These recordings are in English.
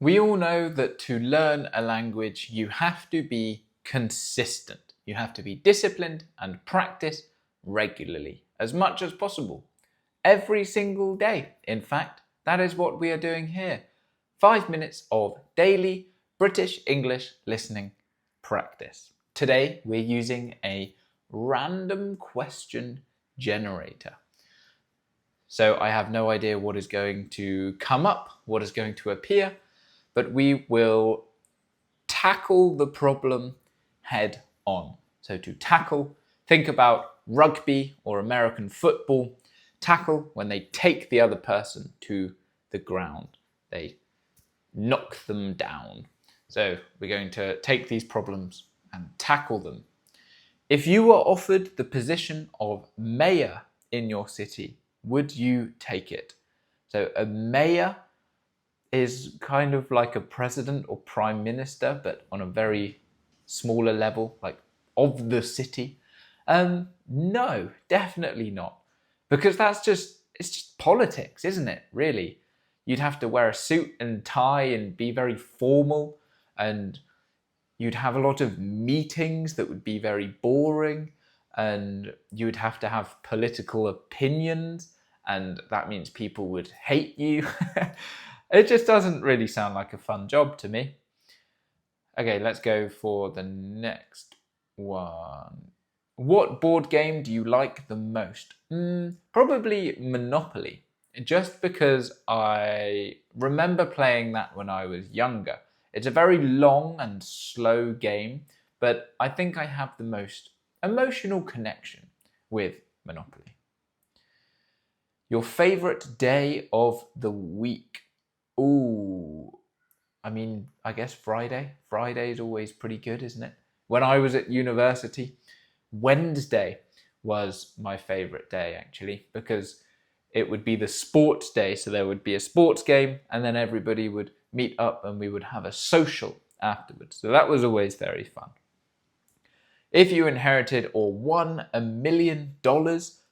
We all know that to learn a language, you have to be consistent. You have to be disciplined and practice regularly, as much as possible. Every single day, in fact, that is what we are doing here. 5 minutes of daily British English listening practice. Today, we're using a random question generator. So I have no idea what is going to come up, what is going to appear, but we will tackle the problem head on. So to tackle, think about rugby or American football. Tackle when they take the other person to the ground. They knock them down. So we're going to take these problems and tackle them. If you were offered the position of mayor in your city, would you take it? So a mayor is kind of like a president or prime minister, but on a very smaller level, like of the city. No, definitely not. Because it's just politics, isn't it, really? You'd have to wear a suit and tie and be very formal, and you'd have a lot of meetings that would be very boring, and you would have to have political opinions, and that means people would hate you. It just doesn't really sound like a fun job to me. Okay, let's go for the next one. What board game do you like the most? Probably Monopoly, just because I remember playing that when I was younger. It's a very long and slow game, but I think I have the most emotional connection with Monopoly. Your favorite day of the week? Ooh, I guess Friday. Friday is always pretty good, isn't it? When I was at university, Wednesday was my favorite day, actually, because it would be the sports day. So there would be a sports game, and then everybody would meet up and we would have a social afterwards. So that was always very fun. If you inherited or won $1 million,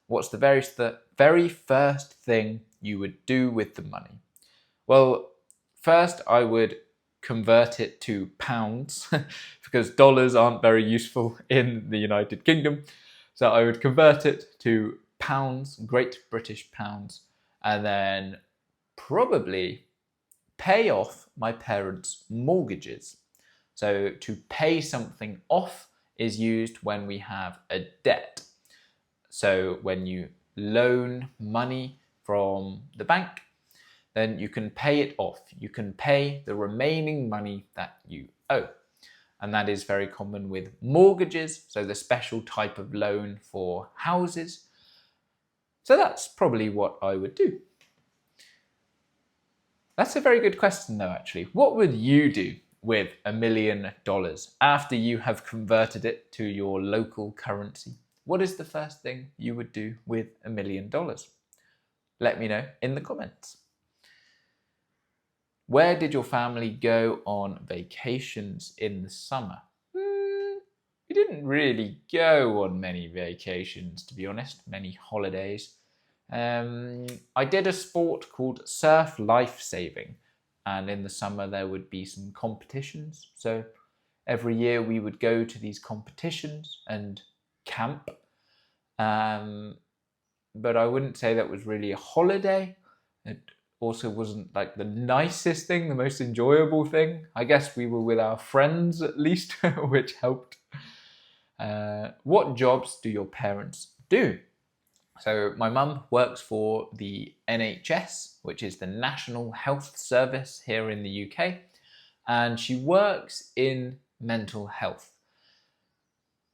what's the very first thing you would do with the money? Well, first I would convert it to pounds because dollars aren't very useful in the United Kingdom. So I would convert it to pounds, Great British pounds, and then probably pay off my parents' mortgages. So to pay something off is used when we have a debt. So when you loan money from the bank, then you can pay it off. You can pay the remaining money that you owe. And that is very common with mortgages, so the special type of loan for houses. So that's probably what I would do. That's a very good question though, actually. What would you do with $1 million after you have converted it to your local currency? What is the first thing you would do with $1 million? Let me know in the comments. Where did your family go on vacations in the summer? We didn't really go on many vacations, to be honest, many holidays. I did a sport called surf lifesaving, and in the summer there would be some competitions. So every year we would go to these competitions and camp. But I wouldn't say that was really a holiday. It also wasn't like the nicest thing, the most enjoyable thing. I guess we were with our friends at least, which helped. What jobs do your parents do? So my mum works for the NHS, which is the National Health Service here in the UK, and she works in mental health.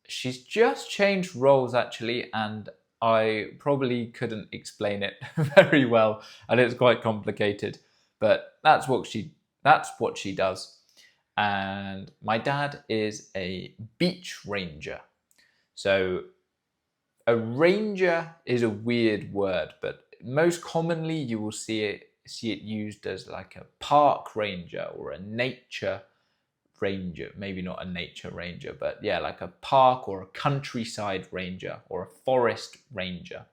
She's just changed roles actually, and I probably couldn't explain it very well, and it's quite complicated, but that's what she does. And my dad is a beach ranger. So a ranger is a weird word, but most commonly you will see it used as like a park ranger or a nature ranger. Maybe not a nature ranger, but yeah, like a park or a countryside ranger or a forest ranger.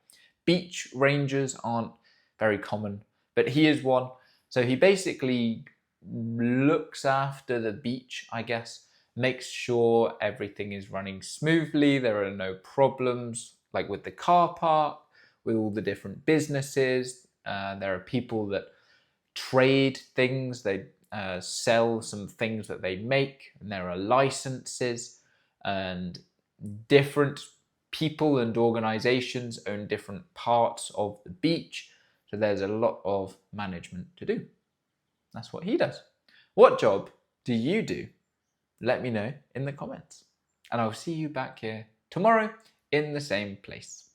Beach rangers aren't very common, but he is one. So he basically looks after the beach, I guess, makes sure everything is running smoothly, there are no problems, like with the car park, with all the different businesses. There are people that trade things, they sell some things that they make, and there are licenses, and different people and organizations own different parts of the beach. So there's a lot of management to do. That's what he does. What job do you do? Let me know in the comments. And I'll see you back here tomorrow in the same place.